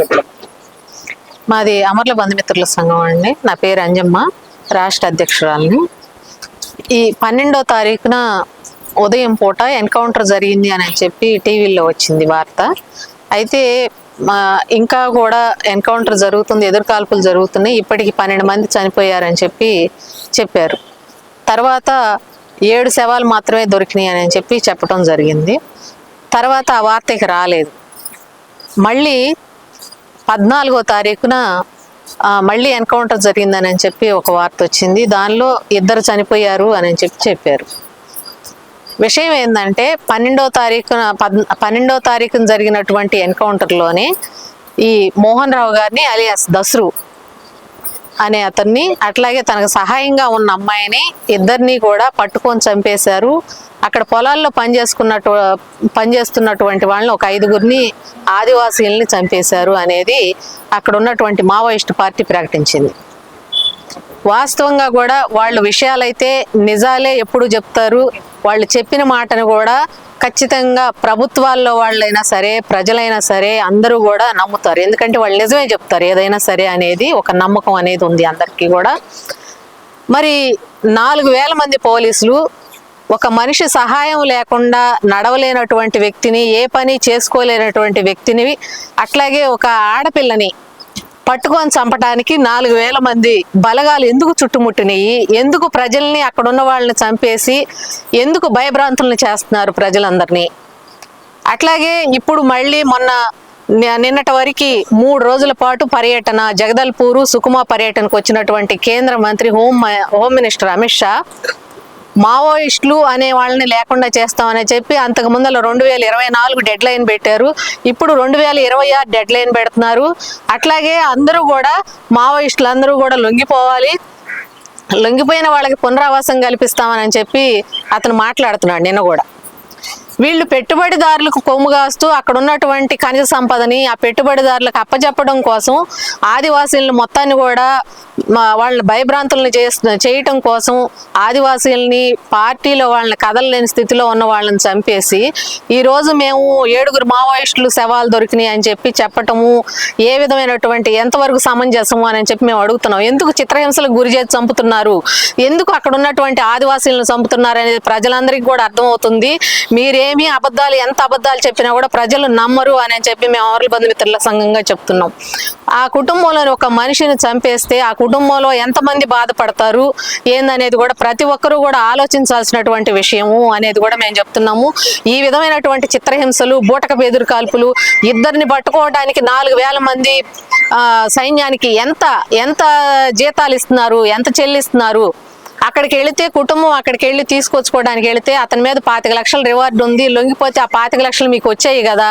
చెప్పండి. మాది అమర్ల బంధుమిత్రుల సంఘం అండి. నా పేరు అంజమ్మ, రాష్ట్ర అధ్యక్షురాలిని. ఈ 12వ తారీఖున ఉదయం పూట ఎన్కౌంటర్ జరిగింది అని చెప్పి టీవీలో వచ్చింది వార్త. అయితే ఇంకా కూడా ఎన్కౌంటర్ జరుగుతుంది, ఎదురుకాల్పులు జరుగుతున్నాయి, ఇప్పటికి 12 మంది చనిపోయారని చెప్పారు. తర్వాత 7 శవాలు మాత్రమే దొరికినాయి అని చెప్పి చెప్పడం జరిగింది. తర్వాత ఆ వార్తకి రాలేదు. మళ్ళీ 14వ తారీఖున మళ్ళీ ఎన్కౌంటర్ జరిగిందని చెప్పి ఒక వార్త వచ్చింది. దానిలో 2 చనిపోయారు అని చెప్పారు. విషయం ఏంటంటే 12వ తారీఖున జరిగినటువంటి ఎన్కౌంటర్లోనే ఈ మోహన్ రావు గారిని అలియాస్ దస్రు అనే అతన్ని, అట్లాగే తనకు సహాయంగా ఉన్న అమ్మాయిని, 2ని కూడా పట్టుకొని చంపేశారు. అక్కడ పొలాల్లో పనిచేస్తున్నటువంటి వాళ్ళని ఒక 5గురిని ఆదివాసీల్ని చంపేశారు అనేది అక్కడ ఉన్నటువంటి మావోయిస్ట్ పార్టీ ప్రకటించింది. వాస్తవంగా కూడా వాళ్ళు విషయాలైతే నిజాలే ఎప్పుడు చెప్తారు. వాళ్ళు చెప్పిన మాటను కూడా ఖచ్చితంగా ప్రభుత్వాల్లో వాళ్ళైనా సరే, ప్రజలైనా సరే అందరూ కూడా నమ్ముతారు. ఎందుకంటే వాళ్ళు నిజమే చెప్తారు ఏదైనా సరే అనేది ఒక నమ్మకం అనేది ఉంది అందరికీ కూడా. మరి 4000 మంది పోలీసులు ఒక మనిషి సహాయం లేకుండా నడవలేనటువంటి వ్యక్తిని, ఏ పని చేసుకోలేనటువంటి వ్యక్తిని, అట్లాగే ఒక ఆడపిల్లని పట్టుకొని చంపడానికి 4000 మంది బలగాలు ఎందుకు చుట్టుముట్టినాయి? ఎందుకు ప్రజల్ని, అక్కడ ఉన్న వాళ్ళని చంపేసి ఎందుకు భయభ్రాంతుల్ని చేస్తున్నారు ప్రజలందరినీ? అట్లాగే ఇప్పుడు మళ్ళీ నిన్నటి వరకు 3 రోజుల పాటు పర్యటన, జగదల్పూరు, సుకుమా పర్యటనకు వచ్చినటువంటి కేంద్ర మంత్రి హోమ్ మినిస్టర్ అమిత్ షా మావోయిస్టులు అనే వాళ్ళని లేకుండా చేస్తామని చెప్పి అంతకు ముందర 2024 డెడ్ లైన్ పెట్టారు. ఇప్పుడు 2026 డెడ్ లైన్ పెడుతున్నారు. అట్లాగే అందరూ కూడా మావోయిస్టులు అందరూ కూడా లొంగిపోవాలి, లొంగిపోయిన వాళ్ళకి పునరావాసం కల్పిస్తామని చెప్పి అతను మాట్లాడుతున్నాడు నిన్న కూడా. వీళ్ళు పెట్టుబడిదారులకు కొమ్ముగాస్తూ అక్కడ ఉన్నటువంటి ఖనిజ సంపదని ఆ పెట్టుబడిదారులకు అప్పచెప్పడం కోసం ఆదివాసీలను మొత్తాన్ని కూడా వాళ్ళని భయభ్రాంతులను చేయటం కోసం ఆదివాసీలని, పార్టీలో వాళ్ళని కదలలేని స్థితిలో ఉన్న వాళ్ళని చంపేసి ఈరోజు మేము 7 మావోయిస్టులు శవాలు దొరికినాయి అని చెప్పటము ఏ విధమైనటువంటి ఎంతవరకు సమంజసము అని చెప్పి మేము అడుగుతున్నాం. ఎందుకు చిత్రహింసలకు గురి చేసి చంపుతున్నారు? ఎందుకు అక్కడ ఉన్నటువంటి ఆదివాసీలను చంపుతున్నారు అనేది ప్రజలందరికీ కూడా అర్థమవుతుంది. మీరేమీ అబద్ధాలు, ఎంత అబద్ధాలు చెప్పినా కూడా ప్రజలు నమ్మరు అని చెప్పి మేము అమర్ల బంధుమిత్రుల సంఘంగా చెప్తున్నాం. ఆ కుటుంబంలోని ఒక మనిషిని చంపేస్తే ఆ కుటుంబంలో ఎంతమంది బాధపడతారు ఏందనేది కూడా ప్రతి ఒక్కరూ కూడా ఆలోచించాల్సినటువంటి విషయము అనేది కూడా మేము చెప్తున్నాము. ఈ విధమైనటువంటి చిత్రహింసలు, బూటకపు ఎదురు కాల్పులు, 2ని పట్టుకోవడానికి 4000 మంది సైన్యానికి ఎంత జీతాలు ఇస్తున్నారు, ఎంత చెల్లిస్తున్నారు? అక్కడికి వెళితే కుటుంబం అక్కడికి వెళ్ళి తీసుకొచ్చుకోవడానికి వెళితే అతని మీద 25 లక్షల రివార్డు ఉంది. లొంగిపోతే ఆ 25 లక్షలు మీకు వచ్చాయి కదా,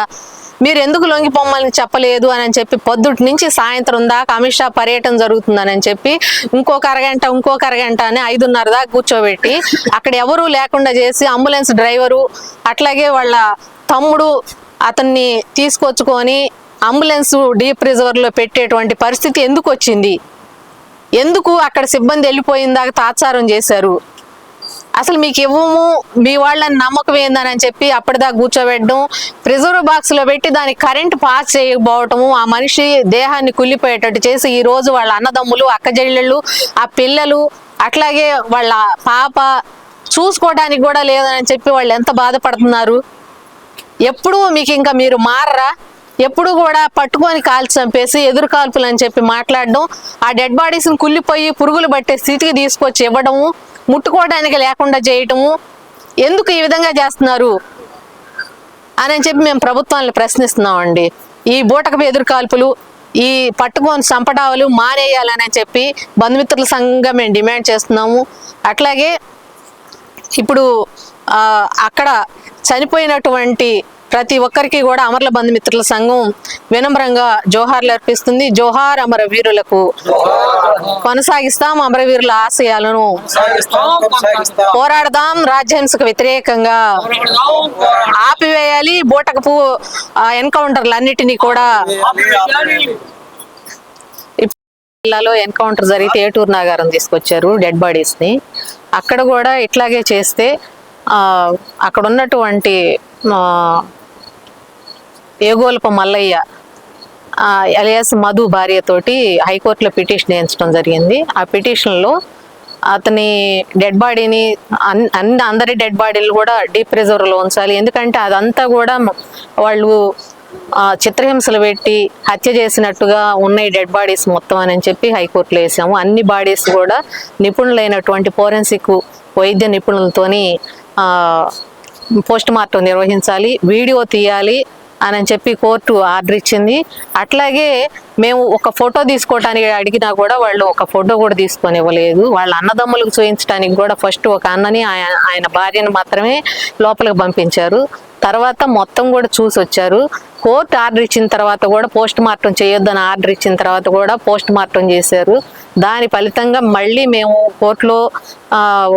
మీరు ఎందుకు లొంగిపోమ్మని చెప్పలేదు అని చెప్పి పొద్దుటి నుంచి సాయంత్రం దాకా అమిత్ షా పర్యటన జరుగుతుందని చెప్పి ఇంకొక అరగంట అని 5:30 దాకా కూర్చోబెట్టి అక్కడ ఎవరూ లేకుండా చేసి అంబులెన్స్ డ్రైవరు అట్లాగే వాళ్ళ తమ్ముడు అతన్ని తీసుకొచ్చుకొని అంబులెన్స్ డీప్ రిజర్వ్లో పెట్టేటువంటి పరిస్థితి ఎందుకు వచ్చింది? ఎందుకు అక్కడ సిబ్బంది వెళ్ళిపోయిందాక తాత్సారం చేశారు? అసలు మీకు ఇవ్వము, మీ వాళ్ళని నమ్మకం ఏందని చెప్పి అప్పటిదాకా కూర్చోబెట్టడం, ప్రిజర్వ్ బాక్స్లో పెట్టి దానికి కరెంట్ పాస్ చేయకపోవటము, ఆ మనిషి దేహాన్ని కుళ్ళిపోయేటట్టు చేసి ఈ రోజు వాళ్ళ అన్నదమ్ములు, అక్కజెల్లెళ్ళు, ఆ పిల్లలు, అట్లాగే వాళ్ళ పాప చూసుకోవడానికి కూడా లేదని చెప్పి వాళ్ళు ఎంత బాధపడుతున్నారు? ఎప్పుడు మీకు ఇంకా మీరు మారరా? ఎప్పుడు కూడా పట్టుకొని కాల్చి చంపేసి ఎదురు కాల్పులు అని చెప్పి మాట్లాడడం, ఆ డెడ్ బాడీస్ని కుళ్ళిపోయి పురుగులు పట్టే స్థితికి తీసుకొచ్చి ఇవ్వడము, ముట్టుకోవడానికి లేకుండా చేయటము, ఎందుకు ఈ విధంగా చేస్తున్నారు అని చెప్పి మేము ప్రభుత్వాన్ని ప్రశ్నిస్తున్నామండి. ఈ బూటకపు ఎదురు కాల్పులు, ఈ పట్టుకొని చంపడాలు మానేయాలని చెప్పి బంధుమిత్రుల సంఘంగా మేము డిమాండ్ చేస్తున్నాము. అట్లాగే ఇప్పుడు అక్కడ చనిపోయినటువంటి ప్రతి ఒక్కరికి కూడా అమర్ల బంధుమిత్రుల సంఘం వినమ్రంగా జోహార్లు అర్పిస్తుంది. జోహార్ అమరవీరులకు. కొనసాగిస్తాం అమరవీరుల ఆశయాలను, పోరాడదాం రాజ్యహింసకు వ్యతిరేకంగా, ఆపివేయాలి బూటకపు ఎన్కౌంటర్లన్నిటినీ కూడా. జిల్లాలో ఎన్కౌంటర్ జరిగితే ఏటూరు నాగారం తీసుకొచ్చారు డెడ్ బాడీస్ ని. అక్కడ కూడా ఇట్లాగే చేస్తే అక్కడ ఉన్నటువంటి ఏగోల్ప మల్లయ్య ఎలియాస్ మధు భార్యతోటి హైకోర్టులో పిటిషన్ వేయించడం జరిగింది. ఆ పిటిషన్లో అతని డెడ్ బాడీని అందరి డెడ్ బాడీలు కూడా డీప్ రిజర్వ్లో ఉంచాలి, ఎందుకంటే అదంతా కూడా వాళ్ళు చిత్రహింసలు పెట్టి హత్య చేసినట్టుగా ఉన్నాయి డెడ్ బాడీస్ మొత్తం అని చెప్పి హైకోర్టులో వేసాము. అన్ని బాడీస్ కూడా నిపుణులైనటువంటి ఫోరెన్సిక్ వైద్య నిపుణులతోని పోస్ట్ మార్టం నిర్వహించాలి, వీడియో తీయాలి అని చెప్పి కోర్టు ఆర్డర్ ఇచ్చింది. అట్లాగే మేము ఒక ఫోటో తీసుకోవటానికి అడిగినా కూడా వాళ్ళు ఒక ఫోటో కూడా తీసుకొని ఇవ్వలేదు. వాళ్ళ అన్నదమ్ములకు చూపించడానికి కూడా ఫస్ట్ ఒక అన్నని ఆయన భార్యను మాత్రమే లోపలికి పంపించారు. తర్వాత మొత్తం కూడా చూసి వచ్చారు. కోర్టు ఆర్డర్ ఇచ్చిన తర్వాత కూడా పోస్ట్ మార్టం చేయొద్దని ఆర్డర్ ఇచ్చిన తర్వాత కూడా పోస్ట్ మార్టం చేశారు. దాని ఫలితంగా మళ్ళీ మేము కోర్టులో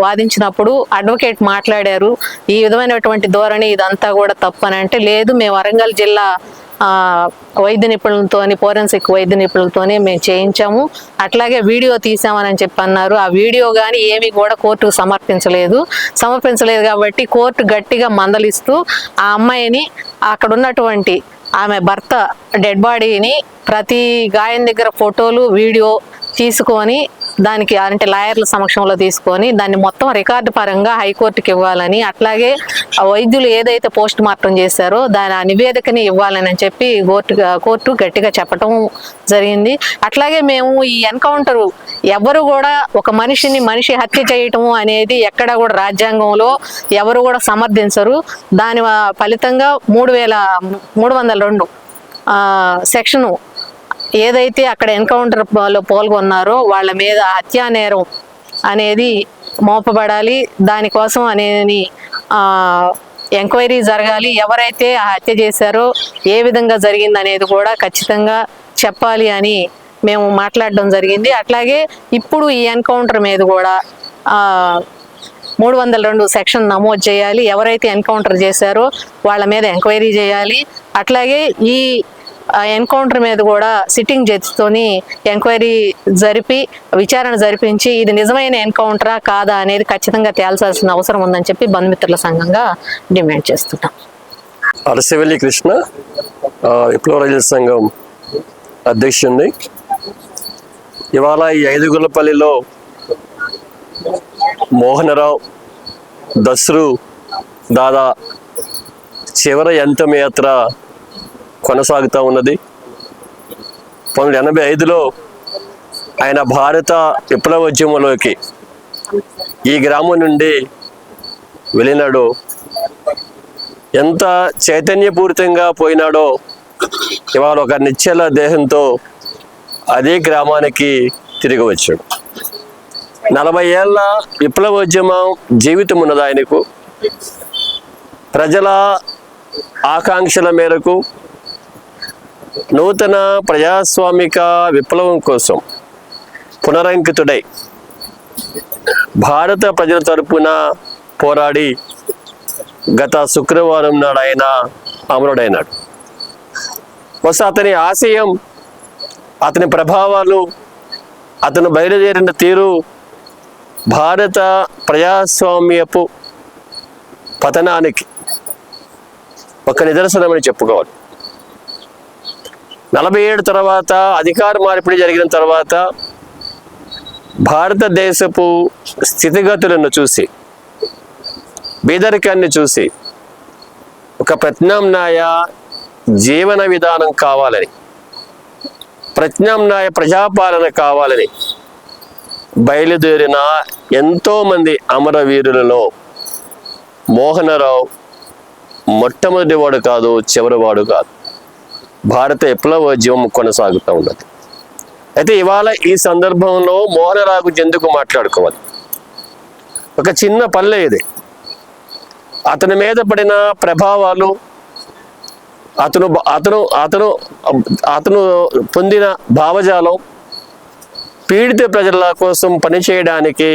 వాదించినప్పుడు అడ్వకేట్ మాట్లాడారు, ఈ విధమైనటువంటి ధోరణి ఇదంతా కూడా తప్పు అని. అంటే లేదు, మేము వరంగల్ జిల్లా వైద్య నిపుణులతోని ఫోరెన్సిక్ వైద్య నిపుణులతోనే మేము చేయించాము, అట్లాగే వీడియో తీసామని చెప్పి అన్నారు. ఆ వీడియో కానీ ఏమి కూడా కోర్టుకు సమర్పించలేదు కాబట్టి కోర్టు గట్టిగా మందలిస్తూ ఆ అమ్మాయిని అక్కడ ఉన్నటువంటి ఆమె భర్త డెడ్ బాడీని ప్రతి గాయం దగ్గర ఫోటోలు వీడియో తీసుకొని దానికి అంటే లాయర్ల సమక్షంలో తీసుకొని దాన్ని మొత్తం రికార్డు పరంగా హైకోర్టుకి ఇవ్వాలని, అట్లాగే వైద్యులు ఏదైతే పోస్ట్ మార్టం చేశారో దాని నివేదికని ఇవ్వాలని చెప్పి కోర్టు గట్టిగా చెప్పటం జరిగింది. అట్లాగే మేము ఈ ఎన్కౌంటర్ ఎవరు కూడా ఒక మనిషి హత్య చేయటము అనేది ఎక్కడ కూడా రాజ్యాంగంలో ఎవరు కూడా సమర్థించరు. దాని ఫలితంగా 302 సెక్షను ఏదైతే అక్కడ ఎన్కౌంటర్లో పాల్గొన్నారో వాళ్ళ మీద హత్యా నేరం అనేది మోపబడాలి. దానికోసం అనేది ఎంక్వైరీ జరగాలి. ఎవరైతే ఆ హత్య చేశారో ఏ విధంగా జరిగింది అనేది కూడా ఖచ్చితంగా చెప్పాలి అని మేము మాట్లాడడం జరిగింది. అట్లాగే ఇప్పుడు ఈ ఎన్కౌంటర్ మీద కూడా 302 సెక్షన్ నమోదు చేయాలి. ఎవరైతే ఎన్కౌంటర్ చేశారో వాళ్ళ మీద ఎంక్వైరీ చేయాలి. అట్లాగే ఈ ఎన్కౌంటర్ మీద కూడా సిట్టింగ్ జడ్జితోని ఎంక్వైరీ జరిపి విచారణ జరిపించి ఇది నిజమైన ఎన్కౌంటరా కాదా అనేది ఖచ్చితంగా తేల్చాల్సిన అవసరం ఉందని చెప్పి బంధుమిత్రుల సంఘంగా డిమాండ్ చేస్తున్నాం. అరసవెల్లి కృష్ణ, విప్లవ రైతుల సంఘం అధ్యక్షుడిని. ఇవాళ ఈ ఐదుగులపల్లిలో మోహనరావు దస్రు దాదా చివరి అంతిమయాత్ర కొనసాగుతూ ఉన్నది. 1985లో ఆయన భారత విప్లవోద్యమంలోకి ఈ గ్రామం నుండి వెళ్ళినాడు. ఎంత చైతన్యపూరితంగా పోయినాడో ఇవాళ ఒక నిశ్చల దేహంతో అదే గ్రామానికి తిరిగి వచ్చాడు. 40 ఏళ్ళ విప్లవోద్యమం జీవితం ఉన్నది ఆయనకు. ప్రజల ఆకాంక్షల మేరకు నూతన ప్రజాస్వామిక విప్లవం కోసం పునరంకితుడై భారత ప్రజల తరపున పోరాడి గత శుక్రవారం నాడు ఆయన అమరుడైనాడు. బహుశా అతని ఆశయం, అతని ప్రభావాలు, అతను బయలుదేరిన తీరు భారత ప్రజాస్వామ్యపు పతనానికి ఒక నిదర్శనమని చెప్పుకోవాలి. 47 తర్వాత అధికార మార్పిడి జరిగిన తర్వాత భారతదేశపు స్థితిగతులను చూసి, బీదరికాన్ని చూసి ఒక ప్రత్యామ్నాయ జీవన విధానం కావాలని, ప్రత్యామ్నాయ ప్రజాపాలన కావాలని బయలుదేరిన ఎంతోమంది అమరవీరులలో మోహనరావు మొట్టమొదటి వాడు కాదు, చివరి వాడు కాదు. భారత విప్లవోద్యమం కొనసాగుతూ ఉన్నది. అయితే ఇవాళ ఈ సందర్భంలో మోహనరావు గురించి ఎందుకు మాట్లాడుకోవాలి? ఒక చిన్న పల్లె ఇది. అతని మీద పడిన ప్రభావాలు, అతను అతను అతను అతను పొందిన భావజాలం, పీడిత ప్రజల కోసం పనిచేయడానికి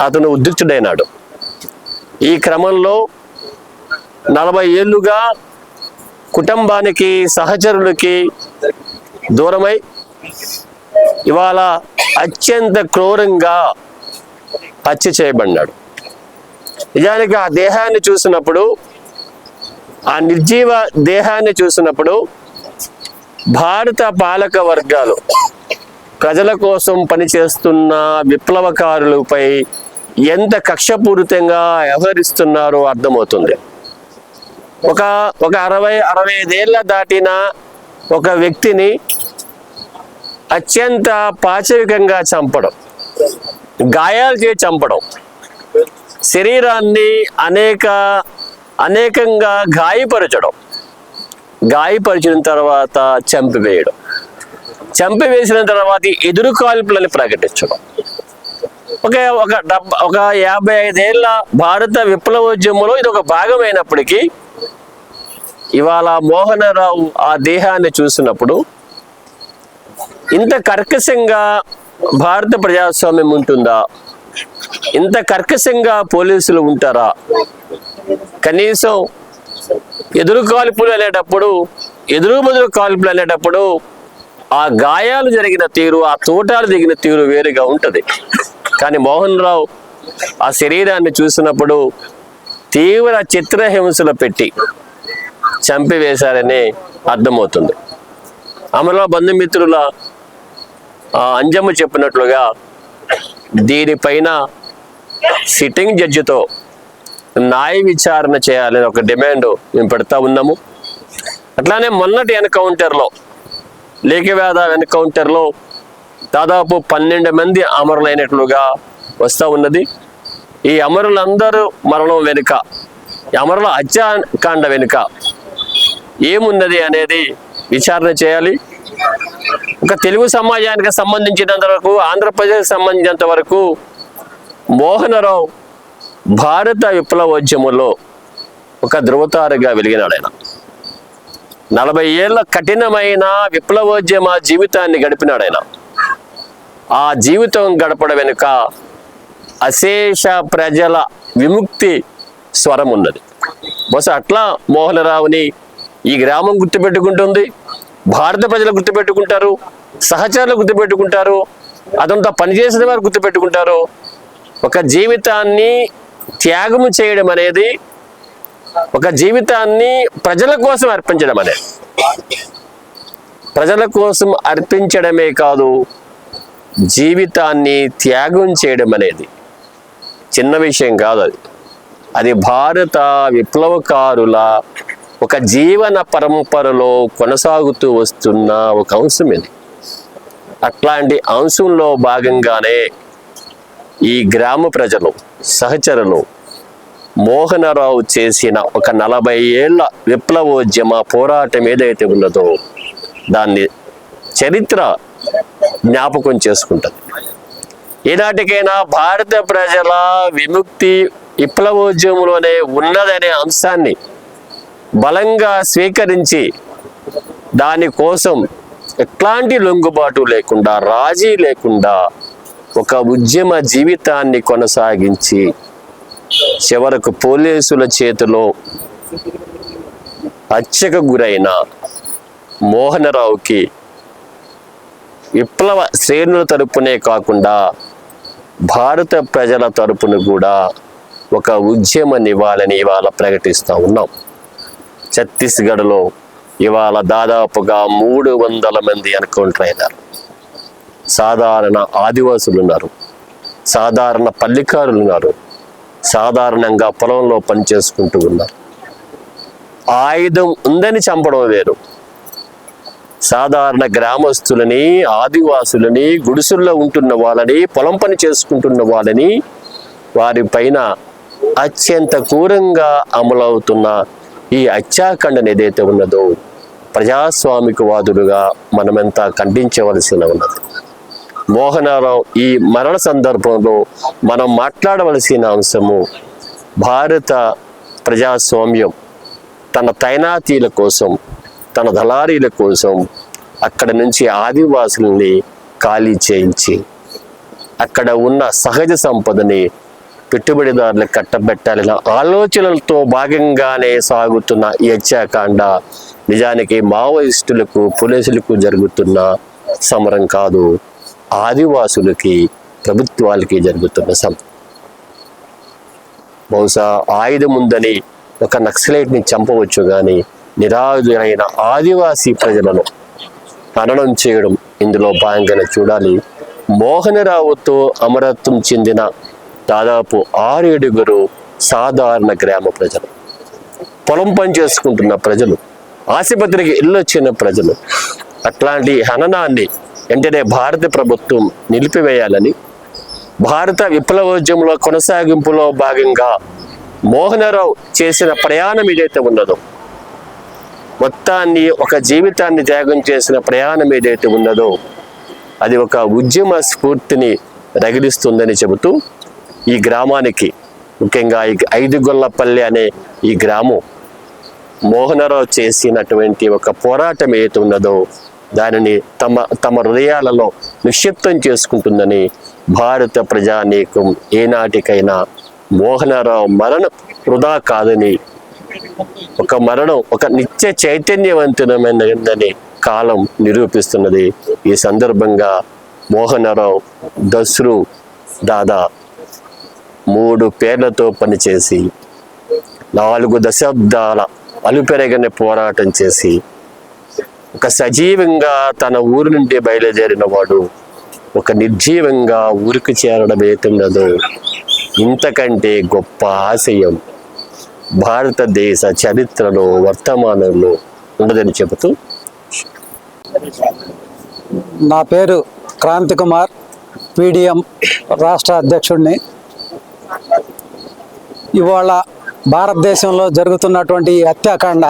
అతను ఉద్యుక్తుడైనాడు. ఈ క్రమంలో 40 ఏళ్ళుగా కుటుంబానికి, సహచరులకి దూరమై ఇవాళ అత్యంత క్రూరంగా హత్య చేయబడినాడు. నిజానికి ఆ దేహాన్ని చూసినప్పుడు, ఆ నిర్జీవ దేహాన్ని చూసినప్పుడు భారత పాలక వర్గాలు ప్రజల కోసం పనిచేస్తున్న విప్లవకారులపై ఎంత కక్షపూరితంగా వ్యవహరిస్తున్నారో అర్థమవుతుంది. ఒక 60-65 ఏళ్ళ దాటిన ఒక వ్యక్తిని అత్యంత పాశవికంగా చంపడం, గాయాలు చేసి చంపడం, శరీరాన్ని అనేకంగా గాయపరిచిన తర్వాత చంపివేసిన తర్వాత ఎదురు కాల్పులని ప్రకటించడం. ఒక 55 ఏళ్ళ భారత విప్లవోద్యమంలో ఇది ఒక భాగమైనప్పటికీ ఇవాళ మోహనరావు ఆ దేహాన్ని చూసినప్పుడు ఇంత కర్కశంగా భారత ప్రజాస్వామ్యం ఉంటుందా? ఇంత కర్కశంగా పోలీసులు ఉంటారా? కనీసం ఎదురు కాల్పులు అనేటప్పుడు ఆ గాయాలు జరిగిన తీరు, ఆ తోటాలు దిగిన తీరు వేరుగా ఉంటుంది. కానీ మోహన్ రావు ఆ శరీరాన్ని చూసినప్పుడు తీవ్ర చిత్రహింసలు పెట్టి చంపివేశారని అర్థమవుతుంది. అమలో బంధుమిత్రుల అంజమ్మ చెప్పినట్లుగా దీనిపైన సిట్టింగ్ జడ్జితో న్యాయ విచారణ చేయాలని ఒక డిమాండ్ మేము పెడతా ఉన్నాము. అట్లానే మొన్నటి లేఖవేద ఎన్కౌంటర్లో దాదాపు 12 మంది అమరులైనట్లుగా వస్తూ ఉన్నది. ఈ అమరులందరూ మరణం వెనుక, అమరుల హత్యాకాండ వెనుక ఏమున్నది అనేది విచారణ చేయాలి. ఒక తెలుగు సమాజానికి సంబంధించినంత వరకు, ఆంధ్రప్రదేశ్ సంబంధించినంత వరకు మోహనరావు భారత విప్లవోద్యమంలో ఒక ధృవతారగా వెలిగినాడు. ఆయన 40 ఏళ్ళ కఠినమైన విప్లవోద్యమ జీవితాన్ని గడిపినాడు. ఆయన ఆ జీవితం గడపడం వెనుక అశేష ప్రజల విముక్తి స్వరం ఉన్నది. బహుశా అట్లా మోహనరావుని ఈ గ్రామం గుర్తుపెట్టుకుంటుంది, భారత ప్రజలు గుర్తుపెట్టుకుంటారు, సహచరులు గుర్తుపెట్టుకుంటారు, అదంతా పనిచేసిన వారు గుర్తుపెట్టుకుంటారు. ఒక జీవితాన్ని త్యాగము చేయడం అనేది, ఒక జీవితాన్ని ప్రజల కోసం అర్పించడం అనేది, ప్రజల కోసం అర్పించడమే కాదు, జీవితాన్ని త్యాగం చేయడం అనేది చిన్న విషయం కాదు. అది భారత విప్లవకారుల ఒక జీవన పరంపరలో కొనసాగుతూ వస్తున్న ఒక అంశం ఇది. అట్లాంటి అంశంలో భాగంగానే ఈ గ్రామ ప్రజలు, సహచరులు మోహనరావు చేసిన ఒక 40 ఏళ్ల విప్లవోద్యమ పోరాటం ఏదైతే ఉన్నదో దాన్ని చరిత్ర జ్ఞాపకం చేసుకుంటుంది. ఈనాటికైనా భారత ప్రజల విముక్తి విప్లవోద్యమంలోనే ఉన్నదనే అంశాన్ని బలంగా స్వీకరించి దానికోసం ఎట్లాంటి లొంగుబాటు లేకుండా, రాజీ లేకుండా ఒక ఉద్యమ జీవితాన్ని కొనసాగించి చివరకు పోలీసుల చేతిలో హత్యకు గురైన మోహనరావుకి విప్లవ శ్రేణుల తరపునే కాకుండా భారత ప్రజల తరపున కూడా ఒక ఉద్యమ నివాళిని ఇవాళ ప్రకటిస్తూ ఉన్నాం. ఛత్తీస్గఢ్లో ఇవాళ దాదాపుగా 300 మంది ఎన్కౌంటర్ అయినారు. సాధారణ ఆదివాసులు ఉన్నారు, సాధారణ పల్లికారులు ఉన్నారు, సాధారణంగా పొలంలో పనిచేసుకుంటూ ఉన్నారు. ఆయుధం ఉందని చంపడం వేరు. సాధారణ గ్రామస్తులని, ఆదివాసులని, గుడిసెల్లో ఉంటున్న వాళ్ళని, పొలం పని చేసుకుంటున్న వాళ్ళని, వారి పైన అత్యంత క్రూరంగా అమలవుతున్న ఈ హత్యాకాండను ఏదైతే ఉన్నదో ప్రజాస్వామికవాదులుగా మనమంతా ఖండించవలసిన ఉన్నది. మోహనరావు ఈ మరణ సందర్భంలో మనం మాట్లాడవలసిన అంశము, భారత ప్రజాస్వామ్యం తన తైనాతీల కోసం, తన దళారీల కోసం అక్కడ నుంచి ఆదివాసుల్ని ఖాళీ చేయించి అక్కడ ఉన్న సహజ సంపదని పెట్టుబడిదారులకు కట్టబెట్టాలన్న ఆలోచనలతో భాగంగానే సాగుతున్న ఈ హత్యాకాండ నిజానికి మావోయిస్టులకు, పోలీసులకు జరుగుతున్న సమరం కాదు, ఆదివాసులకి, ప్రభుత్వాలకి జరుగుతున్న సమరం. బహుశా ఆయుధం ఉందని ఒక నక్సలైట్ని చంపవచ్చు, కానీ నిరాయుధులైన ఆదివాసీ ప్రజలను హననం చేయడం ఇందులో భాగంగానే చూడాలి. మోహనరావుతో అమరత్వం చెందిన దాదాపు 6-7 సాధారణ గ్రామ ప్రజలు, పొలం పని చేసుకుంటున్న ప్రజలు, ఆసుపత్రికి వెళ్ళొచ్చిన ప్రజలు, అట్లాంటి హననాన్ని వెంటనే భారత ప్రభుత్వం నిలిపివేయాలని, భారత విప్లవోద్యమంలో కొనసాగింపులో భాగంగా మోహనరావు చేసిన ప్రయాణం ఏదైతే ఉన్నదో, మొత్తాన్ని ఒక జీవితాన్ని త్యాగం చేసిన ప్రయాణం ఏదైతే ఉన్నదో అది ఒక ఉద్యమ స్ఫూర్తిని రగిలిస్తుందని చెబుతూ ఈ గ్రామానికి, ముఖ్యంగా ఈ ఐదుగొల్లపల్లి అనే ఈ గ్రామం మోహనరావు చేసినటువంటి ఒక పోరాటం ఏదైతే ఉన్నదో దానిని తమ హృదయాలలో నిక్షిప్తం చేసుకుంటుందని భారత ప్రజానీకం ఏనాటికైనా మోహనరావు మరణం వృధా కాదని, ఒక మరణం ఒక నిత్య చైతన్యవంతమైనదని కాలం నిరూపిస్తున్నది. ఈ సందర్భంగా మోహనరావు దస్రు దాదా 3 పేర్లతో పనిచేసి 4 దశాబ్దాల అలుపెరగని పోరాటం చేసి ఒక సజీవంగా తన ఊరు నుండి బయలుదేరిన వాడు ఒక నిర్జీవంగా ఊరికి చేరడం ఏతున్నదో ఇంతకంటే గొప్ప ఆశయం భారతదేశ చరిత్రలో వర్తమానంలో ఉండదని చెబుతూ, నా పేరు క్రాంతి కుమార్, పీడిఎం రాష్ట్ర అధ్యక్షుడిని. ఇవాళ భారతదేశంలో జరుగుతున్నటువంటి ఈ హత్యాకాండ,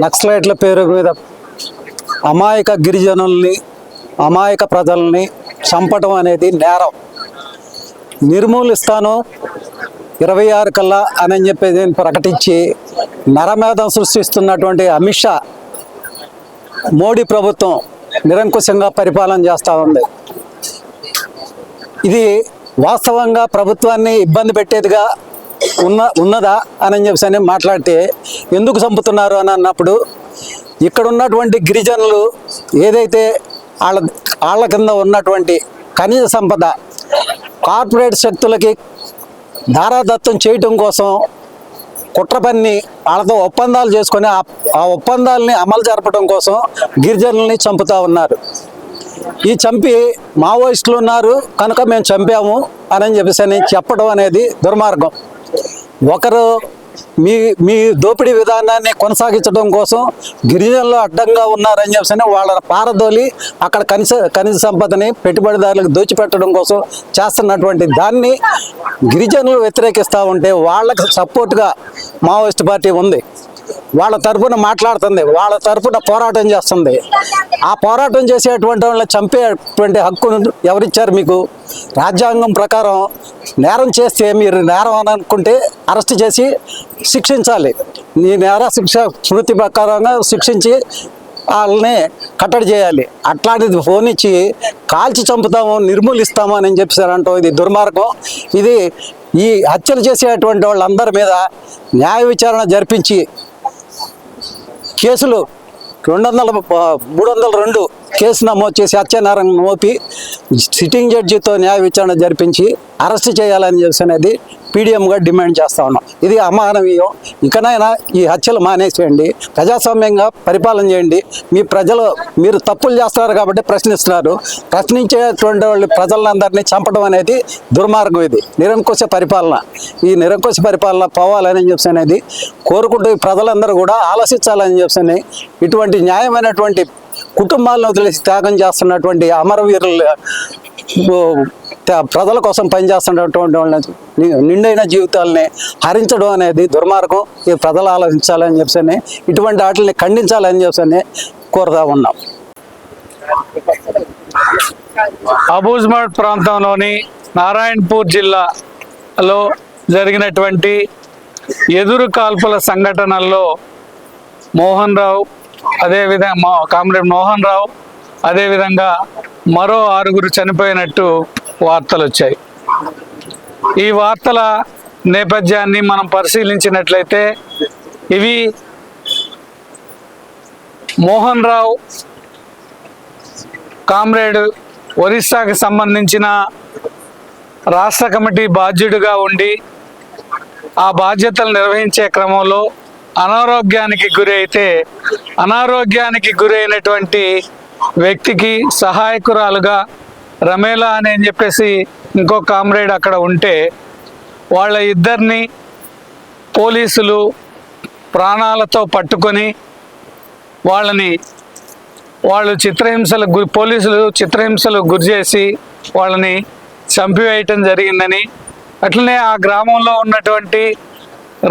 నక్సలైట్ల పేరు మీద అమాయక గిరిజనుల్ని, అమాయక ప్రజల్ని చంపడం అనేది నేరం. నిర్మూలిస్తాను 26 కల్లా అని చెప్పేది ప్రకటించి నరమేధం సృష్టిస్తున్నటువంటి అమిత్ షా మోడీ ప్రభుత్వం నిరంకుశంగా పరిపాలన చేస్తూ ఉంది. ఇది వాస్తవంగా ప్రభుత్వాన్ని ఇబ్బంది పెట్టేదిగా ఉన్నదా అని చెప్పి మాట్లాడితే, ఎందుకు చంపుతున్నారు అని అన్నప్పుడు, ఇక్కడ ఉన్నటువంటి గిరిజనులు ఏదైతే వాళ్ళ కింద ఉన్నటువంటి ఖనిజ సంపద కార్పొరేట్ శక్తులకి ధారాదత్తం చేయటం కోసం కుట్ర పన్ని వాళ్ళతో ఒప్పందాలు చేసుకొని ఆ ఒప్పందాలని అమలు జరపడం కోసం గిరిజనుల్ని చంపుతూ ఉన్నారు. ఈ చంపి మావోయిస్టులు ఉన్నారు కనుక మేము చంపాము అని చెప్పేసి చెప్పడం అనేది దుర్మార్గం. ఒకరు మీ దోపిడీ విధానాన్ని కొనసాగించడం కోసం గిరిజనులు అడ్డంగా ఉన్నారని చెప్పి వాళ్ళ పారదోలి అక్కడ ఖనిజ సంపదని పెట్టుబడిదారులకు దోచిపెట్టడం కోసం చేస్తున్నటువంటి దాన్ని గిరిజనులు వ్యతిరేకిస్తూ ఉంటే వాళ్ళకి సపోర్ట్గా మావోయిస్ట్ పార్టీ ఉంది. వాళ్ళ తరఫున మాట్లాడుతుంది, వాళ్ళ తరఫున పోరాటం చేస్తుంది. ఆ పోరాటం చేసేటువంటి వాళ్ళని చంపేటువంటి హక్కును ఎవరిచ్చారు మీకు? రాజ్యాంగం ప్రకారం నేరం చేస్తే మీరు నేరం అని అనుకుంటే అరెస్ట్ చేసి శిక్షించాలి. ఈ నేర శిక్ష స్మృతి ప్రకారంగా శిక్షించి వాళ్ళని కట్టడి చేయాలి. అట్లాంటిది ఫోన్ ఇచ్చి కాల్చి చంపుతాము, నిర్మూలిస్తాము అని చెప్పారంటో ఇది దుర్మార్గం. ఇది ఈ హత్యలు చేసేటువంటి వాళ్ళందరి మీద న్యాయ విచారణ జరిపించి కేసులు 302 కేసు నమోదు చేసి హత్యానేరం మోపి సిట్టింగ్ జడ్జితో న్యాయ విచారణ జరిపించి అరెస్ట్ చేయాలని చెప్పి అనేది పీడిఎంగా డిమాండ్ చేస్తూ ఉన్నాం. ఇది అమానవీయం. ఇకనైనా ఈ హత్యలు మానేసేయండి, ప్రజాస్వామ్యంగా పరిపాలన చేయండి. మీరు తప్పులు చేస్తున్నారు కాబట్టి ప్రశ్నిస్తున్నారు. ప్రశ్నించేటువంటి వాళ్ళు ప్రజలందరినీ చంపడం అనేది దుర్మార్గం. ఇది నిరంకుశ పరిపాలన. ఈ నిరంకుశ పరిపాలన పోవాలని చెప్పి అనేది కోరుకుంటూ ఈ ప్రజలందరూ కూడా ఆలోచించాలని చెప్పి ఇటువంటి న్యాయమైనటువంటి కుటుంబాలను వదిలేసి త్యాగం చేస్తున్నటువంటి అమరవీరుల ప్రజల కోసం పనిచేస్తున్నటువంటి వాళ్ళని నిండైన జీవితాలని హరించడం అనేది దుర్మార్గం. ఈ ప్రజలు ఆలోచించాలని చెప్పి ఇటువంటి వాటిని ఖండించాలని చెప్పి కోరుతా ఉన్నాం. అబూజ్మడ్ ప్రాంతంలోని నారాయణపూర్ జిల్లాలో జరిగినటువంటి ఎదురు కాల్పుల సంఘటనల్లో కామ్రేడ్ మోహన్ రావు అదేవిధంగా మరో 6 చనిపోయినట్టు వార్తలు వచ్చాయి. ఈ వార్తల నేపథ్యాన్ని మనం పరిశీలించినట్లయితే ఇవి మోహన్ రావు కామ్రేడ్ ఒరిస్సాకి సంబంధించిన రాష్ట్ర కమిటీ బాధ్యుడిగా ఉండి ఆ బాధ్యతలు నిర్వహించే క్రమంలో అనారోగ్యానికి గురైనటువంటి వ్యక్తికి సహాయకురాలుగా రమేలా అని చెప్పేసి ఇంకో కామ్రేడ్ అక్కడ ఉంటే వాళ్ళ ఇద్దరిని పోలీసులు ప్రాణాలతో పట్టుకొని పోలీసులు చిత్రహింసలు గురి చేసి వాళ్ళని చంపివేయటం జరిగిందని, అట్లనే ఆ గ్రామంలో ఉన్నటువంటి